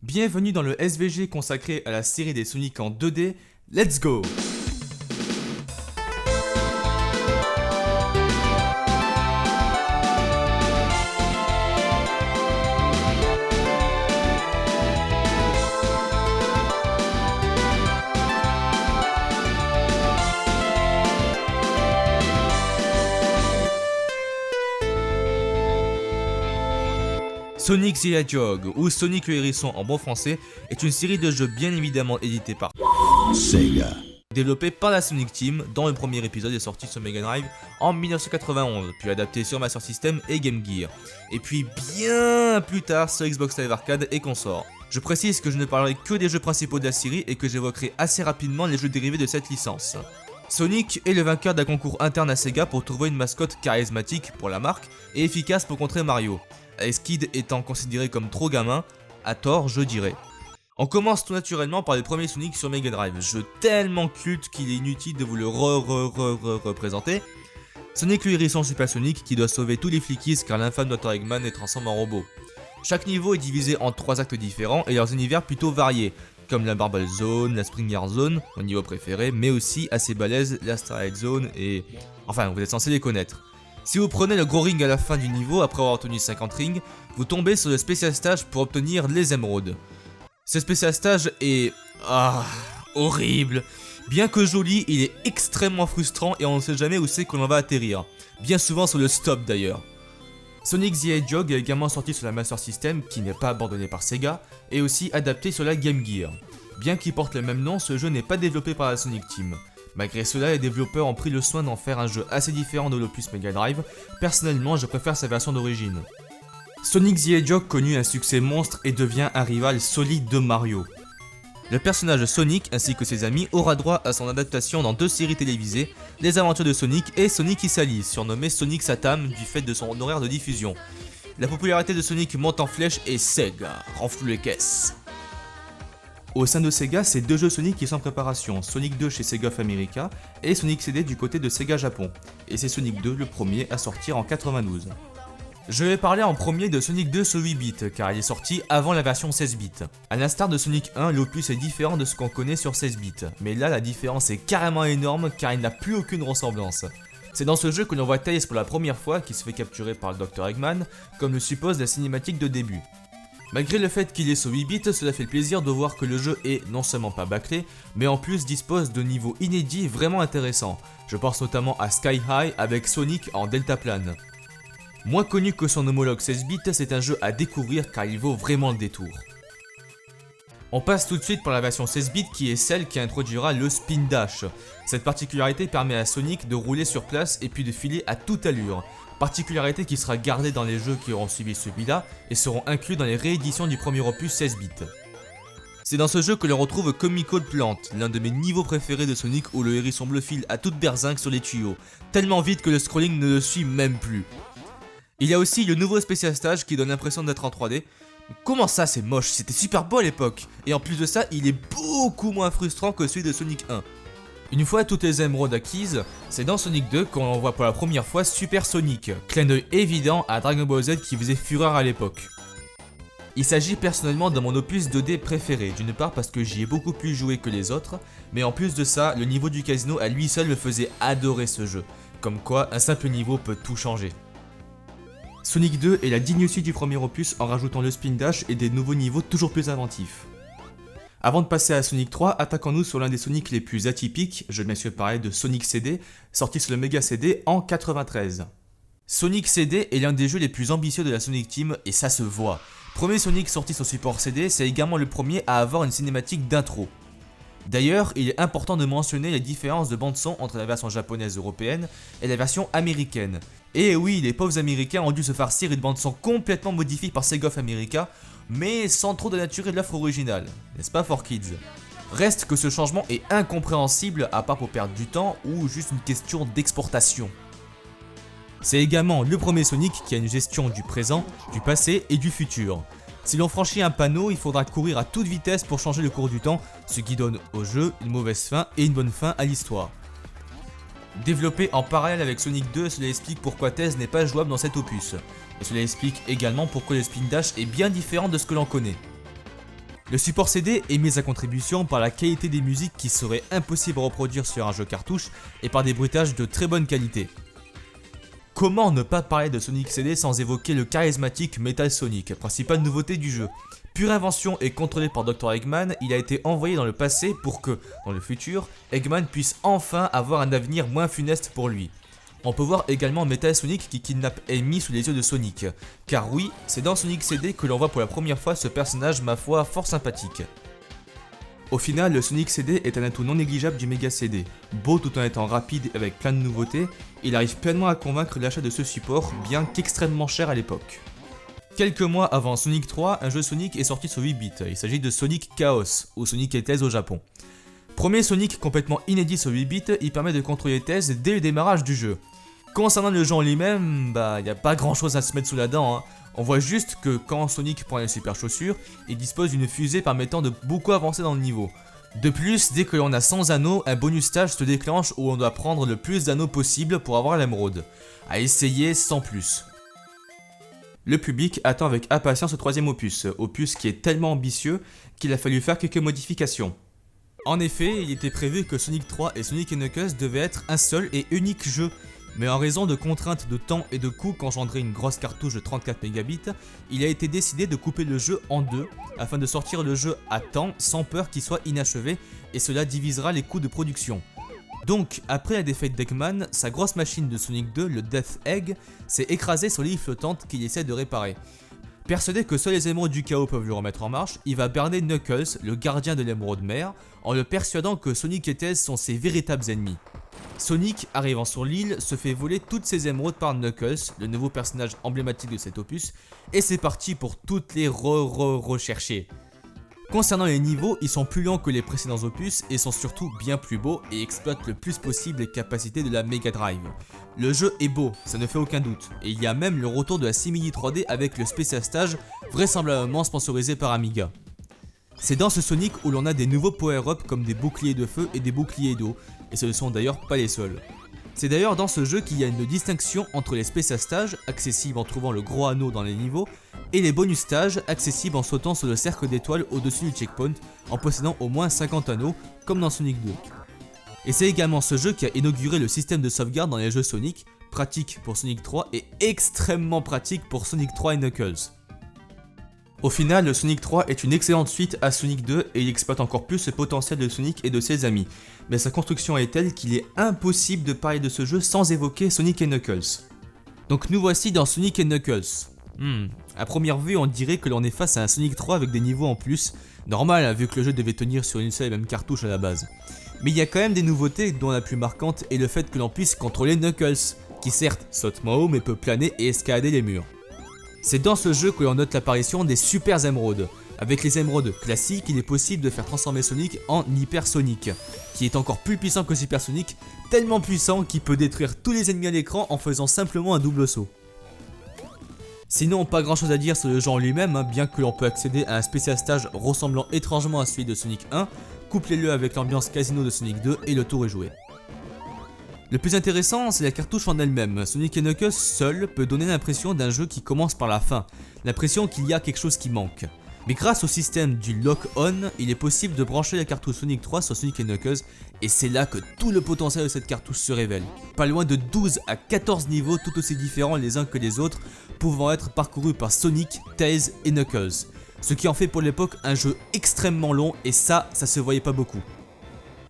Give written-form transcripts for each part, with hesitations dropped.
Bienvenue dans le SVG consacré à la série des Sonic en 2D, let's go! Sonic the Hedgehog, ou Sonic le Hérisson en bon français, est une série de jeux bien évidemment éditée par Sega, développée par la Sonic Team, dont le premier épisode est sorti sur Mega Drive en 1991, puis adapté sur Master System et Game Gear, et puis bien plus tard sur Xbox Live Arcade et consorts. Je précise que je ne parlerai que des jeux principaux de la série et que j'évoquerai assez rapidement les jeux dérivés de cette licence. Sonic est le vainqueur d'un concours interne à Sega pour trouver une mascotte charismatique pour la marque et efficace pour contrer Mario. Ice Kid étant considéré comme trop gamin, à tort je dirais. On commence tout naturellement par les premiers Sonic sur Mega Drive, jeu tellement culte qu'il est inutile de vous le représenter. Sonic le Hérisson Super Sonic qui doit sauver tous les flickies car l'infâme Dr. Eggman est transformé en robot. Chaque niveau est divisé en 3 actes différents et leurs univers plutôt variés, comme la Marble Zone, la Spring Yard Zone, mon niveau préféré, mais aussi assez balèze la Starlight Zone et... enfin vous êtes censé les connaître. Si vous prenez le gros ring à la fin du niveau après avoir obtenu 50 rings, vous tombez sur le Special Stage pour obtenir les émeraudes. Ce Special Stage est... horrible. Bien que joli, il est extrêmement frustrant et on ne sait jamais où c'est qu'on en va atterrir. Bien souvent sur le stop d'ailleurs. Sonic the Hedgehog est également sorti sur la Master System, qui n'est pas abandonné par Sega, et aussi adapté sur la Game Gear. Bien qu'il porte le même nom, ce jeu n'est pas développé par la Sonic Team. Malgré cela, les développeurs ont pris le soin d'en faire un jeu assez différent de l'opus Mega Drive. Personnellement, je préfère sa version d'origine. Sonic the Hedgehog connut un succès monstre et devient un rival solide de Mario. Le personnage Sonic ainsi que ses amis aura droit à son adaptation dans 2 séries télévisées, Les Aventures de Sonic et Sonic Isali, surnommé Sonic Satam du fait de son horaire de diffusion. La popularité de Sonic monte en flèche et Sega renfloue les caisses. Au sein de Sega, c'est 2 jeux Sonic qui sont en préparation, Sonic 2 chez Sega of America et Sonic CD du côté de Sega Japon. Et c'est Sonic 2 le premier à sortir en 92. Je vais parler en premier de Sonic 2 sur 8 bits car il est sorti avant la version 16 bits. A l'instar de Sonic 1, l'opus est différent de ce qu'on connaît sur 16 bits, mais là la différence est carrément énorme car il n'a plus aucune ressemblance. C'est dans ce jeu que l'on voit Tails pour la première fois qui se fait capturer par le Dr. Eggman, comme le suppose la cinématique de début. Malgré le fait qu'il est sur 8 bits, cela fait plaisir de voir que le jeu est non seulement pas bâclé, mais en plus dispose de niveaux inédits vraiment intéressants. Je pense notamment à Sky High avec Sonic en deltaplane. Moins connu que son homologue 16 bits, c'est un jeu à découvrir car il vaut vraiment le détour. On passe tout de suite pour la version 16 bits qui est celle qui introduira le Spin Dash. Cette particularité permet à Sonic de rouler sur place et puis de filer à toute allure. Particularité qui sera gardée dans les jeux qui auront suivi celui-là et seront inclus dans les rééditions du premier opus 16 bits. C'est dans ce jeu que l'on retrouve Comico de Plante, l'un de mes niveaux préférés de Sonic où le hérisson bleu file à toute berzingue sur les tuyaux, tellement vite que le scrolling ne le suit même plus. Il y a aussi le nouveau Special Stage qui donne l'impression d'être en 3D. Comment ça c'est moche, c'était super beau à l'époque, et en plus de ça il est beaucoup moins frustrant que celui de Sonic 1. Une fois toutes les émeraudes acquises, c'est dans Sonic 2 qu'on voit pour la première fois Super Sonic, clin d'œil évident à Dragon Ball Z qui faisait fureur à l'époque. Il s'agit personnellement de mon opus 2D préféré, d'une part parce que j'y ai beaucoup plus joué que les autres, mais en plus de ça, le niveau du casino à lui seul me faisait adorer ce jeu, comme quoi un simple niveau peut tout changer. Sonic 2 est la digne suite du premier opus en rajoutant le Spin Dash et des nouveaux niveaux toujours plus inventifs. Avant de passer à Sonic 3, attaquons-nous sur l'un des Sonic les plus atypiques, je vais bien sûr parler de Sonic CD, sorti sur le Mega CD en 93. Sonic CD est l'un des jeux les plus ambitieux de la Sonic Team et ça se voit. Premier Sonic sorti sur support CD, c'est également le premier à avoir une cinématique d'intro. D'ailleurs, il est important de mentionner les différences de bande-son entre la version japonaise européenne et la version américaine. Et oui, les pauvres américains ont dû se farcir une bande-son complètement modifiée par Sega of America, mais sans trop dénaturer de l'offre originale, n'est-ce pas 4Kids? Reste que ce changement est incompréhensible à part pour perdre du temps ou juste une question d'exportation. C'est également le premier Sonic qui a une gestion du présent, du passé et du futur. Si l'on franchit un panneau, il faudra courir à toute vitesse pour changer le cours du temps, ce qui donne au jeu une mauvaise fin et une bonne fin à l'histoire. Développé en parallèle avec Sonic 2, cela explique pourquoi Tails n'est pas jouable dans cet opus. Et cela explique également pourquoi le Spin Dash est bien différent de ce que l'on connaît. Le support CD est mis à contribution par la qualité des musiques qui serait impossible à reproduire sur un jeu cartouche et par des bruitages de très bonne qualité. Comment ne pas parler de Sonic CD sans évoquer le charismatique Metal Sonic, principale nouveauté du jeu. Pure invention et contrôlé par Dr Eggman, il a été envoyé dans le passé pour que, dans le futur, Eggman puisse enfin avoir un avenir moins funeste pour lui. On peut voir également Metal Sonic qui kidnappe Amy sous les yeux de Sonic, car oui, c'est dans Sonic CD que l'on voit pour la première fois ce personnage ma foi fort sympathique. Au final, le Sonic CD est un atout non négligeable du Mega CD. Beau tout en étant rapide et avec plein de nouveautés, il arrive pleinement à convaincre l'achat de ce support, bien qu'extrêmement cher à l'époque. Quelques mois avant Sonic 3, un jeu Sonic est sorti sur 8 bits, il s'agit de Sonic Chaos, ou Sonic et Tails au Japon. Premier Sonic complètement inédit sur 8 bits, il permet de contrôler Tails dès le démarrage du jeu. Concernant le jeu en lui-même, il n'y a pas grand chose à se mettre sous la dent, hein. On voit juste que quand Sonic prend les super chaussures, il dispose d'une fusée permettant de beaucoup avancer dans le niveau. De plus, dès que l'on a 100 anneaux, un bonus stage se déclenche où on doit prendre le plus d'anneaux possible pour avoir l'émeraude. À essayer sans plus. Le public attend avec impatience ce troisième opus qui est tellement ambitieux qu'il a fallu faire quelques modifications. En effet, il était prévu que Sonic 3 et Sonic & Knuckles devaient être un seul et unique jeu, mais en raison de contraintes de temps et de coûts qu'engendrait une grosse cartouche de 34 mégabits, il a été décidé de couper le jeu en deux afin de sortir le jeu à temps sans peur qu'il soit inachevé et cela divisera les coûts de production. Donc, après la défaite d'Eggman, sa grosse machine de Sonic 2, le Death Egg, s'est écrasée sur l'île flottante qu'il essaie de réparer. Persuadé que seuls les émeraudes du chaos peuvent le remettre en marche, il va berner Knuckles, le gardien de l'émeraude mère, en le persuadant que Sonic et Tails sont ses véritables ennemis. Sonic, arrivant sur l'île, se fait voler toutes ses émeraudes par Knuckles, le nouveau personnage emblématique de cet opus, et c'est parti pour toutes les rechercher. Concernant les niveaux, ils sont plus longs que les précédents opus et sont surtout bien plus beaux et exploitent le plus possible les capacités de la Mega Drive. Le jeu est beau, ça ne fait aucun doute, et il y a même le retour de la simili 3D avec le Special Stage, vraisemblablement sponsorisé par Amiga. C'est dans ce Sonic où l'on a des nouveaux power-up comme des boucliers de feu et des boucliers d'eau, et ce ne sont d'ailleurs pas les seuls. C'est d'ailleurs dans ce jeu qu'il y a une distinction entre les Special Stages, accessibles en trouvant le gros anneau dans les niveaux, et les bonus stages, accessibles en sautant sur le cercle d'étoiles au-dessus du checkpoint, en possédant au moins 50 anneaux, comme dans Sonic 2. Et c'est également ce jeu qui a inauguré le système de sauvegarde dans les jeux Sonic, pratique pour Sonic 3 et extrêmement pratique pour Sonic 3 et Knuckles. Au final, le Sonic 3 est une excellente suite à Sonic 2 et il exploite encore plus le potentiel de Sonic et de ses amis. Mais sa construction est telle qu'il est impossible de parler de ce jeu sans évoquer Sonic et Knuckles. Donc nous voici dans Sonic et Knuckles. À première vue, on dirait que l'on est face à un Sonic 3 avec des niveaux en plus. Normal, hein, vu que le jeu devait tenir sur une seule et même cartouche à la base. Mais il y a quand même des nouveautés dont la plus marquante est le fait que l'on puisse contrôler Knuckles, qui certes saute moins haut mais peut planer et escalader les murs. C'est dans ce jeu que l'on note l'apparition des Super Émeraudes. Avec les émeraudes classiques, il est possible de faire transformer Sonic en Hyper Sonic, qui est encore plus puissant que Super Sonic, tellement puissant qu'il peut détruire tous les ennemis à l'écran en faisant simplement un double saut. Sinon, pas grand chose à dire sur le jeu en lui-même, hein, bien que l'on peut accéder à un spécial stage ressemblant étrangement à celui de Sonic 1, couplez-le avec l'ambiance casino de Sonic 2 et le tour est joué. Le plus intéressant, c'est la cartouche en elle-même. Sonic & Knuckles seul peut donner l'impression d'un jeu qui commence par la fin, l'impression qu'il y a quelque chose qui manque. Mais grâce au système du lock-on, il est possible de brancher la cartouche Sonic 3 sur Sonic & Knuckles et c'est là que tout le potentiel de cette cartouche se révèle. Pas loin de 12 à 14 niveaux tout aussi différents les uns que les autres, pouvant être parcourus par Sonic, Tails et Knuckles. Ce qui en fait pour l'époque un jeu extrêmement long et ça se voyait pas beaucoup.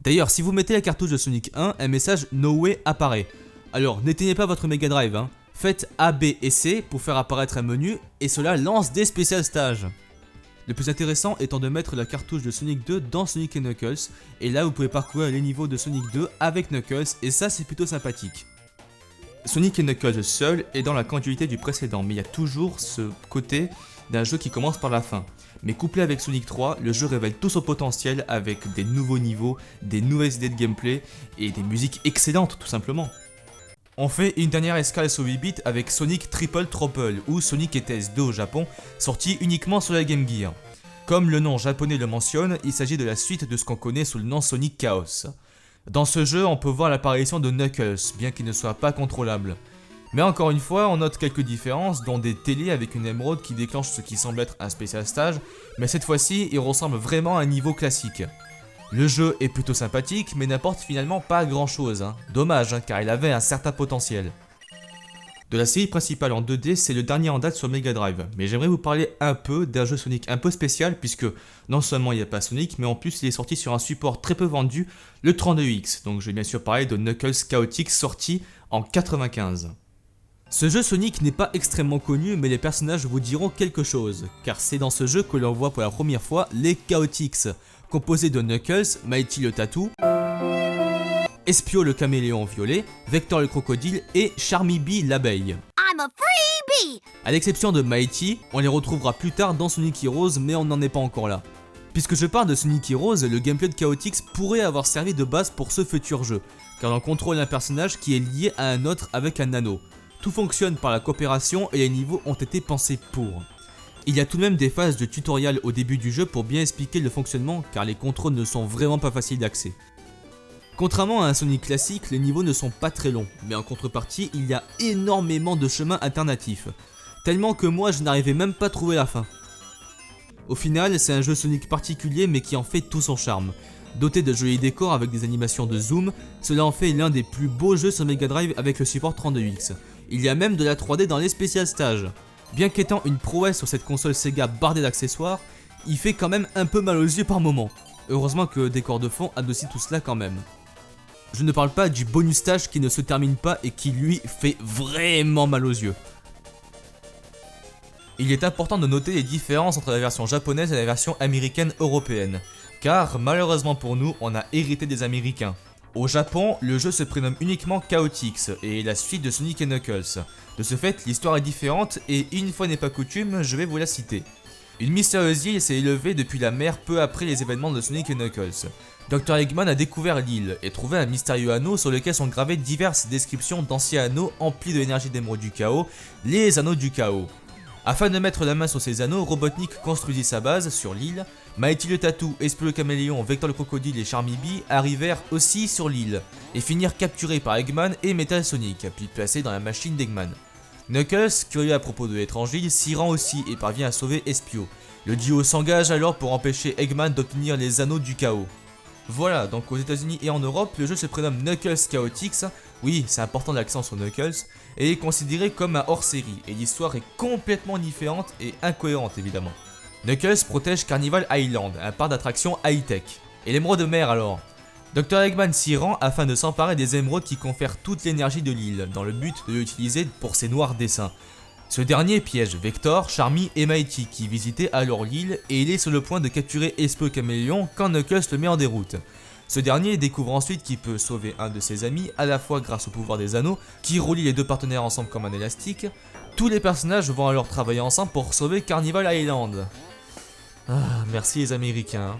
D'ailleurs, si vous mettez la cartouche de Sonic 1, un message No Way apparaît. Alors n'éteignez pas votre Mega Drive, hein. Faites A, B et C pour faire apparaître un menu et cela lance des spécial stages. Le plus intéressant étant de mettre la cartouche de Sonic 2 dans Sonic & Knuckles, et là vous pouvez parcourir les niveaux de Sonic 2 avec Knuckles, et ça c'est plutôt sympathique. Sonic & Knuckles seul est dans la continuité du précédent, mais il y a toujours ce côté d'un jeu qui commence par la fin. Mais couplé avec Sonic 3, le jeu révèle tout son potentiel avec des nouveaux niveaux, des nouvelles idées de gameplay, et des musiques excellentes tout simplement. On fait une dernière escale sur 8 bits avec Sonic Triple Trouble ou Sonic et Tails 2 au Japon, sorti uniquement sur la Game Gear. Comme le nom japonais le mentionne, il s'agit de la suite de ce qu'on connaît sous le nom Sonic Chaos. Dans ce jeu, on peut voir l'apparition de Knuckles, bien qu'il ne soit pas contrôlable. Mais encore une fois, on note quelques différences, dont des télés avec une émeraude qui déclenche ce qui semble être un spécial stage, mais cette fois-ci, il ressemble vraiment à un niveau classique. Le jeu est plutôt sympathique, mais n'apporte finalement pas grand-chose. Dommage, car il avait un certain potentiel. De la série principale en 2D, c'est le dernier en date sur Mega Drive, mais j'aimerais vous parler un peu d'un jeu Sonic un peu spécial, puisque non seulement il n'y a pas Sonic, mais en plus il est sorti sur un support très peu vendu, le 32X, donc je vais bien sûr parler de Knuckles Chaotix sorti en 95. Ce jeu Sonic n'est pas extrêmement connu, mais les personnages vous diront quelque chose, car c'est dans ce jeu que l'on voit pour la première fois les Chaotix, composés de Knuckles, Mighty le Tatou, Espio le caméléon violet, Vector le crocodile et Charmy Bee l'abeille. I'm a freebie. À l'exception de Mighty, on les retrouvera plus tard dans Sonic Heroes, mais on n'en est pas encore là. Puisque je parle de Sonic Heroes, le gameplay de Chaotix pourrait avoir servi de base pour ce futur jeu, car on contrôle un personnage qui est lié à un autre avec un anneau. Tout fonctionne par la coopération et les niveaux ont été pensés pour. Il y a tout de même des phases de tutoriel au début du jeu pour bien expliquer le fonctionnement, car les contrôles ne sont vraiment pas faciles d'accès. Contrairement à un Sonic classique, les niveaux ne sont pas très longs, mais en contrepartie, il y a énormément de chemins alternatifs, tellement que moi je n'arrivais même pas à trouver la fin. Au final, c'est un jeu Sonic particulier mais qui en fait tout son charme. Doté de jolis décors avec des animations de zoom, cela en fait l'un des plus beaux jeux sur Mega Drive avec le support 32X. Il y a même de la 3D dans les spécial stages. Bien qu'étant une prouesse sur cette console Sega bardée d'accessoires, il fait quand même un peu mal aux yeux par moment. Heureusement que le décor de fond adoucit tout cela quand même. Je ne parle pas du bonus stage qui ne se termine pas et qui lui fait vraiment mal aux yeux. Il est important de noter les différences entre la version japonaise et la version américaine européenne, car malheureusement pour nous, on a hérité des Américains. Au Japon, le jeu se prénomme uniquement Chaotix et est la suite de Sonic et Knuckles. De ce fait, l'histoire est différente et une fois n'est pas coutume, je vais vous la citer. Une mystérieuse île s'est élevée depuis la mer peu après les événements de Sonic et Knuckles. Dr Eggman a découvert l'île et trouvé un mystérieux anneau sur lequel sont gravées diverses descriptions d'anciens anneaux emplis de l'énergie d'émeraude du chaos, les anneaux du chaos. Afin de mettre la main sur ces anneaux, Robotnik construisit sa base sur l'île. Mighty le Tatou, Espio le caméléon, Vector le crocodile et Charmy Bee arrivèrent aussi sur l'île et finirent capturés par Eggman et Metal Sonic, puis placés dans la machine d'Eggman. Knuckles, curieux à propos de l'étrange île, s'y rend aussi et parvient à sauver Espio. Le duo s'engage alors pour empêcher Eggman d'obtenir les anneaux du chaos. Voilà, donc aux États-Unis et en Europe, le jeu se prénomme Knuckles Chaotix, oui, c'est important l'accent sur Knuckles, et est considéré comme un hors-série, et l'histoire est complètement différente et incohérente évidemment. Knuckles protège Carnival Island, un parc d'attractions high-tech. Et l'émeraude de mer alors? Dr Eggman s'y rend afin de s'emparer des émeraudes qui confèrent toute l'énergie de l'île, dans le but de l'utiliser pour ses noirs desseins. Ce dernier piège Vector, Charmy et Mighty qui visitaient alors l'île et il est sur le point de capturer Espio le caméléon quand Knuckles le met en déroute. Ce dernier découvre ensuite qu'il peut sauver un de ses amis à la fois grâce au pouvoir des anneaux qui relie les deux partenaires ensemble comme un élastique. Tous les personnages vont alors travailler ensemble pour sauver Carnival Island. Ah, merci les Américains.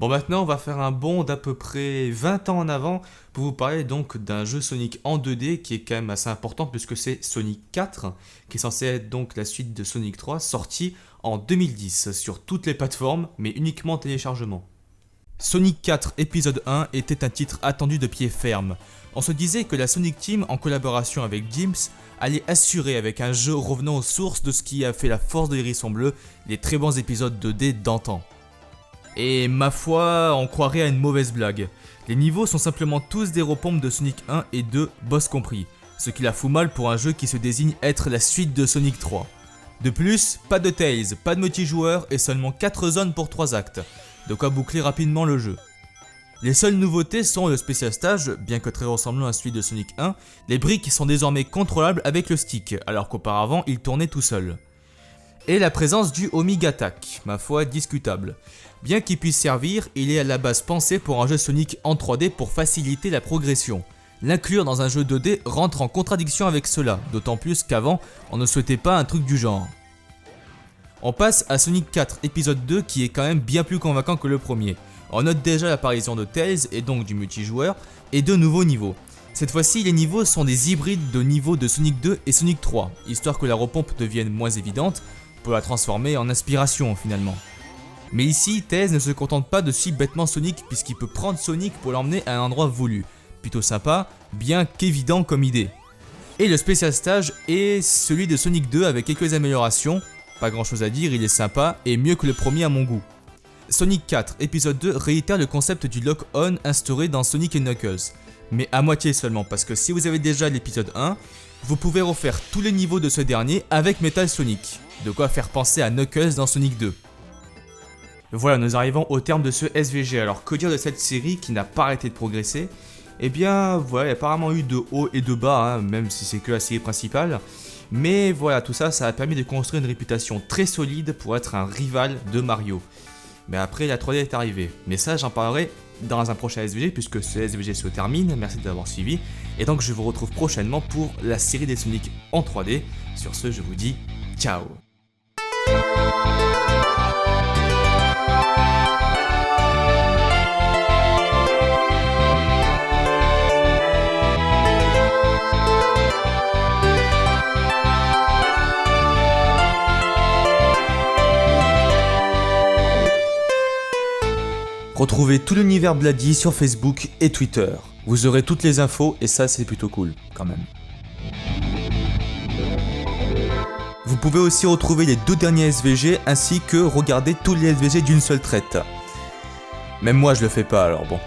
Bon, maintenant on va faire un bond d'à peu près 20 ans en avant pour vous parler donc d'un jeu Sonic en 2D qui est quand même assez important puisque c'est Sonic 4 qui est censé être donc la suite de Sonic 3 sorti en 2010 sur toutes les plateformes mais uniquement en téléchargement. Sonic 4 épisode 1 était un titre attendu de pied ferme. On se disait que la Sonic Team en collaboration avec Dimps allait assurer avec un jeu revenant aux sources de ce qui a fait la force de l'Hérisson Bleu, les très bons épisodes 2D d'antan. Et ma foi, on croirait à une mauvaise blague. Les niveaux sont simplement tous des repompes de Sonic 1 et 2, boss compris, ce qui la fout mal pour un jeu qui se désigne être la suite de Sonic 3. De plus, pas de Tails, pas de multijoueur et seulement 4 zones pour 3 actes, de quoi boucler rapidement le jeu. Les seules nouveautés sont le spécial stage, bien que très ressemblant à celui de Sonic 1, les briques sont désormais contrôlables avec le stick, alors qu'auparavant ils tournaient tout seuls. Et la présence du Omega Attack, ma foi discutable. Bien qu'il puisse servir, il est à la base pensé pour un jeu Sonic en 3D pour faciliter la progression. L'inclure dans un jeu 2D rentre en contradiction avec cela, d'autant plus qu'avant, on ne souhaitait pas un truc du genre. On passe à Sonic 4 épisode 2 qui est quand même bien plus convaincant que le premier. On note déjà l'apparition de Tails et donc du multijoueur et de nouveaux niveaux. Cette fois-ci, les niveaux sont des hybrides de niveaux de Sonic 2 et Sonic 3, histoire que la repompe devienne moins évidente, pour la transformer en inspiration finalement. Mais ici, Tails ne se contente pas de suivre bêtement Sonic puisqu'il peut prendre Sonic pour l'emmener à un endroit voulu. Plutôt sympa, bien qu'évident comme idée. Et le spécial stage est celui de Sonic 2 avec quelques améliorations. Pas grand chose à dire, il est sympa et mieux que le premier à mon goût. Sonic 4 épisode 2 réitère le concept du lock-on instauré dans Sonic & Knuckles. Mais à moitié seulement, parce que si vous avez déjà l'épisode 1, vous pouvez refaire tous les niveaux de ce dernier avec Metal Sonic. De quoi faire penser à Knuckles dans Sonic 2. Voilà, nous arrivons au terme de ce SVG. Alors que dire de cette série qui n'a pas arrêté de progresser? Eh bien voilà, il y a apparemment eu de haut et de bas, hein, même si c'est que la série principale. Mais voilà, tout ça, ça a permis de construire une réputation très solide pour être un rival de Mario. Mais après, la 3D est arrivée. Mais ça, j'en parlerai dans un prochain SVG, puisque ce SVG se termine. Merci d'avoir suivi. Et donc, je vous retrouve prochainement pour la série des Sonic en 3D. Sur ce, je vous dis ciao. Retrouvez tout l'univers Bloody sur Facebook et Twitter. Vous aurez toutes les infos et ça c'est plutôt cool quand même. Vous pouvez aussi retrouver les 2 derniers SVG ainsi que regarder tous les SVG d'une seule traite. Même moi je le fais pas alors bon.